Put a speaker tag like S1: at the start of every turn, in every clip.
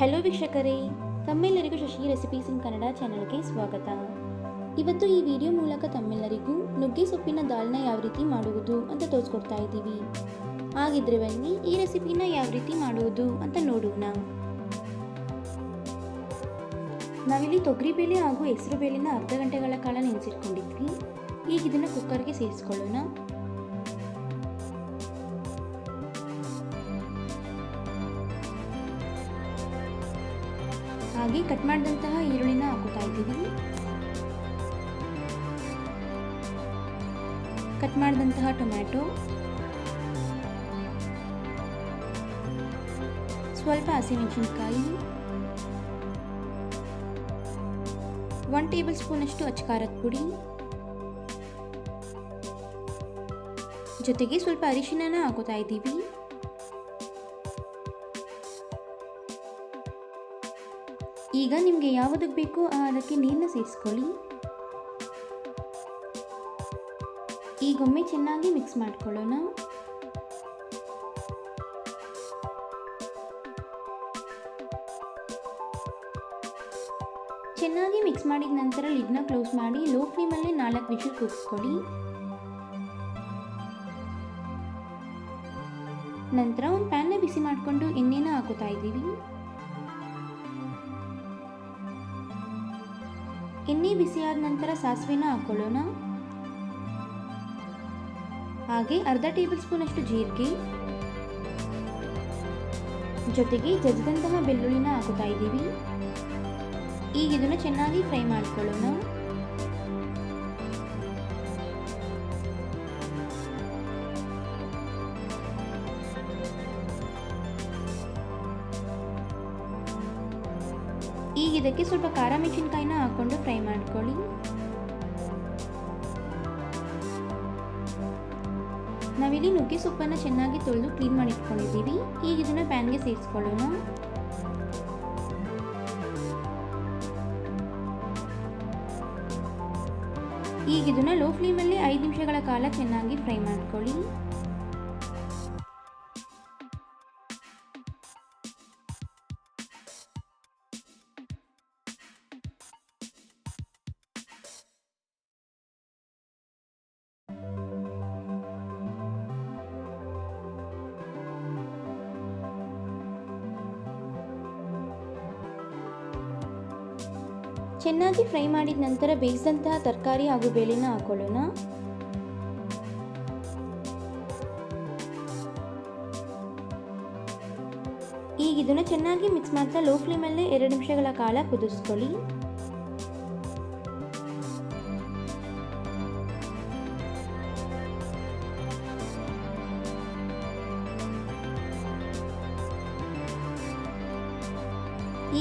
S1: Hello ವೀಕ್ಷಕರೇ, ತಮ್ಮೆಲ್ಲರಿಗೂ Shashi recipes ಇನ್ ಕನ್ನಡ ಚಾನಲ್ಗೆ ಸ್ವಾಗತ. ಇವತ್ತು ಈ ವಿಡಿಯೋ ಮೂಲಕ ತಮ್ಮೆಲ್ಲರಿಗೂ ನುಗ್ಗೆ ಸೊಪ್ಪಿನ ದಾಲ್ನ ಯಾವ ರೀತಿ ಮಾಡುವುದು ಅಂತ ತೋರಿಸ್ಕೊಡ್ತಾ ಇದ್ದೀವಿ. ಹಾಗಿದ್ರೆ ಬನ್ನಿ ಈ ರೆಸಿಪಿನ ಯಾವ ರೀತಿ ಮಾಡುವುದು ಅಂತ ನೋಡೋಣ. ನಾವಿಲ್ಲಿ ತೊಗರಿಬೇಳೆ ಹಾಗೂ ಹೆಸರು ಬೇಳೆನ ಅರ್ಧ ಗಂಟೆಗಳ ಕಾಲ ನೆನೆಸಿಟ್ಕೊಂಡಿದ್ವಿ. ಈಗ ಇದನ್ನು ಕುಕ್ಕರ್ಗೆ ಸೇರಿಸ್ಕೊಳ್ಳೋಣ. ಹಾಗೆ ಕಟ್ ಮಾಡಿದಂತಹ ಈರುಳ್ಳಿನ ಹಾಕುತ್ತಾ ಇದ್ದೀವಿ. ಕಟ್ ಮಾಡಿದಂತಹ ಟೊಮ್ಯಾಟೊ, ಸ್ವಲ್ಪ ಹಸಿಮೆಣಸಿನಕಾಯಿ, 1 ಟೇಬಲ್ ಸ್ಪೂನ್ ಅಷ್ಟು ಅಚ್ಚಕಾರದ ಪುಡಿ, ಜೊತೆಗೆ ಸ್ವಲ್ಪ ಅರಿಶಿನ ಹಾಕುತ್ತಾ ಇದ್ದೀವಿ. ಈಗ ನಿಮಗೆ ಯಾವುದಕ್ಕೆ ಬೇಕೋ ಅದಕ್ಕೆ ನೀರನ್ನ ಸೇರಿಸ್ಕೊಳ್ಳಿ. ಈಗೊಮ್ಮೆ ಚೆನ್ನಾಗಿ ಮಿಕ್ಸ್ ಮಾಡ್ಕೊಳ್ಳೋಣ. ಚೆನ್ನಾಗಿ ಮಿಕ್ಸ್ ಮಾಡಿದ ನಂತರ ಲಿಡ್ನ ಕ್ಲೋಸ್ ಮಾಡಿ ಲೋ ಫ್ಲೇಮಲ್ಲಿ 4 ವಿಷಲ್ ಕೂಗಿಸ್ಕೊಳ್ಳಿ. ನಂತರ ಒಂದು ಪ್ಯಾನ್ನ ಬಿಸಿ ಮಾಡಿಕೊಂಡು ಎಣ್ಣೆನ ಹಾಕುತ್ತಾ ಇದ್ದೀವಿ. ಎಣ್ಣೆ ಬಿಸಿಯಾದ ನಂತರ ಸಾಸಿವೆನ ಹಾಕೊಳ್ಳೋಣ. ಹಾಗೆ ಅರ್ಧ ಟೇಬಲ್ ಸ್ಪೂನ್ ಅಷ್ಟು ಜೀರಿಗೆ, ಜೊತೆಗೆ ಜಜ್ಜಿದಂತಹ ಬೆಳ್ಳುಳ್ಳಿನ ಹಾಕುತ್ತಾ ಇದ್ದೀವಿ. ಈಗ ಇದನ್ನು ಚೆನ್ನಾಗಿ ಫ್ರೈ ಮಾಡ್ಕೊಳ್ಳೋಣ. ಈಗ ಇದಕ್ಕೆ ಸ್ವಲ್ಪ ಖಾರ ಮೆಣಸಿನಕಾಯಿನ ಹಾಕೊಂಡು ಫ್ರೈ ಮಾಡ್ಕೊಳ್ಳಿ. ನಾವಿಲ್ಲಿ ನುಗ್ಗೆ ಸೊಪ್ಪನ್ನು ಚೆನ್ನಾಗಿ ತೊಳೆದು ಕ್ಲೀನ್ ಮಾಡಿ ಇಟ್ಕೊಂಡಿದ್ದೀವಿ. ಈಗ ಇದನ್ನ ಪ್ಯಾನ್ಗೆ ಸೇರಿಸ್ಕೊಳ್ಳೋಣ. ಈಗ ಇದನ್ನ ಲೋ ಫ್ಲೇಮಲ್ಲಿ 5 ನಿಮಿಷಗಳ ಕಾಲ ಚೆನ್ನಾಗಿ ಫ್ರೈ ಮಾಡ್ಕೊಳ್ಳಿ. ಚೆನ್ನಾಗಿ ಫ್ರೈ ಮಾಡಿದ ನಂತರ ಬೇಯಿಸಿದಂತಹ ತರಕಾರಿ ಹಾಗೂ ಬೇಳೆನ ಹಾಕೊಳ್ಳೋಣ. ಈಗ ಇದನ್ನು ಚೆನ್ನಾಗಿ ಮಿಕ್ಸ್ ಮಾಡ್ತಾ ಲೋ ಫ್ಲೇಮಲ್ಲೇ 2 ನಿಮಿಷಗಳ ಕಾಲ ಕುದಿಸ್ಕೊಳ್ಳಿ.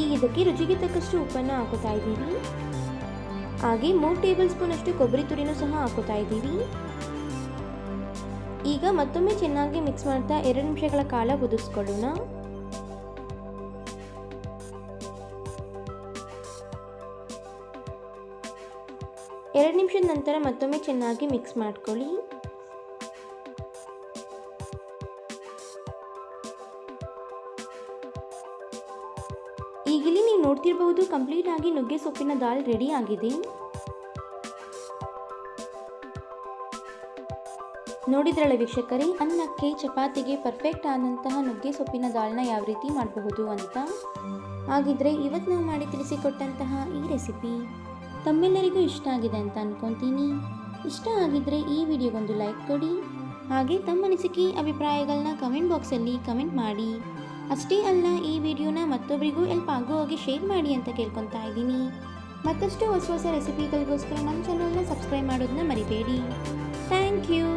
S1: ಈಗ ಇದಕ್ಕೆ ರುಚಿಗೆ ತಕ್ಕಷ್ಟು ಉಪ್ಪನ್ನು ಹಾಕುತ್ತಾ ಇದ್ದೀವಿ. ಹಾಗೆ 3 ಟೇಬಲ್ ಸ್ಪೂನ್ ಅಷ್ಟು ಕೊಬ್ಬರಿ ತುರಿನೂ ಸಹ ಹಾಕುತ್ತಾ ಇದ್ದೀವಿ. ಈಗ ಮತ್ತೊಮ್ಮೆ ಚೆನ್ನಾಗಿ ಮಿಕ್ಸ್ ಮಾಡ್ತಾ 2 ನಿಮಿಷಗಳ ಕಾಲ ಕುದಿಸ್ಕೊಳ್ಳೋಣ. ಎರಡು ನಿಮಿಷದ ನಂತರ ಮತ್ತೊಮ್ಮೆ ಚೆನ್ನಾಗಿ ಮಿಕ್ಸ್ ಮಾಡ್ಕೊಳ್ಳಿ. ಈಗಿಲ್ಲಿ ನೀವು ನೋಡ್ತಿರಬಹುದು ಕಂಪ್ಲೀಟ್ ಆಗಿ ನುಗ್ಗೆ ಸೊಪ್ಪಿನ ದಾಲ್ ರೆಡಿ ಆಗಿದೆ. ನೋಡಿದ್ರಲ್ಲ ವೀಕ್ಷಕರೇ, ಅನ್ನಕ್ಕೆ ಚಪಾತಿಗೆ ಪರ್ಫೆಕ್ಟ್ ಆದಂತಹ ನುಗ್ಗೆ ಸೊಪ್ಪಿನ ದಾಲ್ನ ಯಾವ ರೀತಿ ಮಾಡಬಹುದು ಅಂತ. ಹಾಗಿದ್ರೆ ಇವತ್ತು ನಾವು ಮಾಡಿ ತಿಳಿಸಿಕೊಟ್ಟಂತಹ ಈ ರೆಸಿಪಿ ತಮ್ಮೆಲ್ಲರಿಗೂ ಇಷ್ಟ ಆಗಿದೆ ಅಂತ ಅನ್ಕೊತೀನಿ. ಇಷ್ಟ ಆಗಿದ್ರೆ ಈ ವಿಡಿಯೋಗೊಂದು ಲೈಕ್ ಕೊಡಿ. ಹಾಗೆ ತಮ್ಮ ಅನಿಸಿಕೆ ಅಭಿಪ್ರಾಯಗಳನ್ನ ಕಮೆಂಟ್ ಬಾಕ್ಸಲ್ಲಿ ಕಮೆಂಟ್ ಮಾಡಿ. ಅಷ್ಟೇ ಅಲ್ಲ, ಈ ವಿಡಿಯೋನ ಮತ್ತೊಬ್ಬರಿಗೂ ಹೆಲ್ಪ್ ಆಗೋ ಹಾಗೆ ಶೇರ್ ಮಾಡಿ ಅಂತ ಕೇಳ್ಕೊತಾ ಇದ್ದೀನಿ. ಮತ್ತಷ್ಟು ಹೊಸ ರೆಸಿಪಿಗಳಿಗೋಸ್ಕರ ನಮ್ಮ ಚಾನಲ್ನ ಸಬ್ಸ್ಕ್ರೈಬ್ ಮಾಡೋದನ್ನ ಮರಿಬೇಡಿ. Thank you.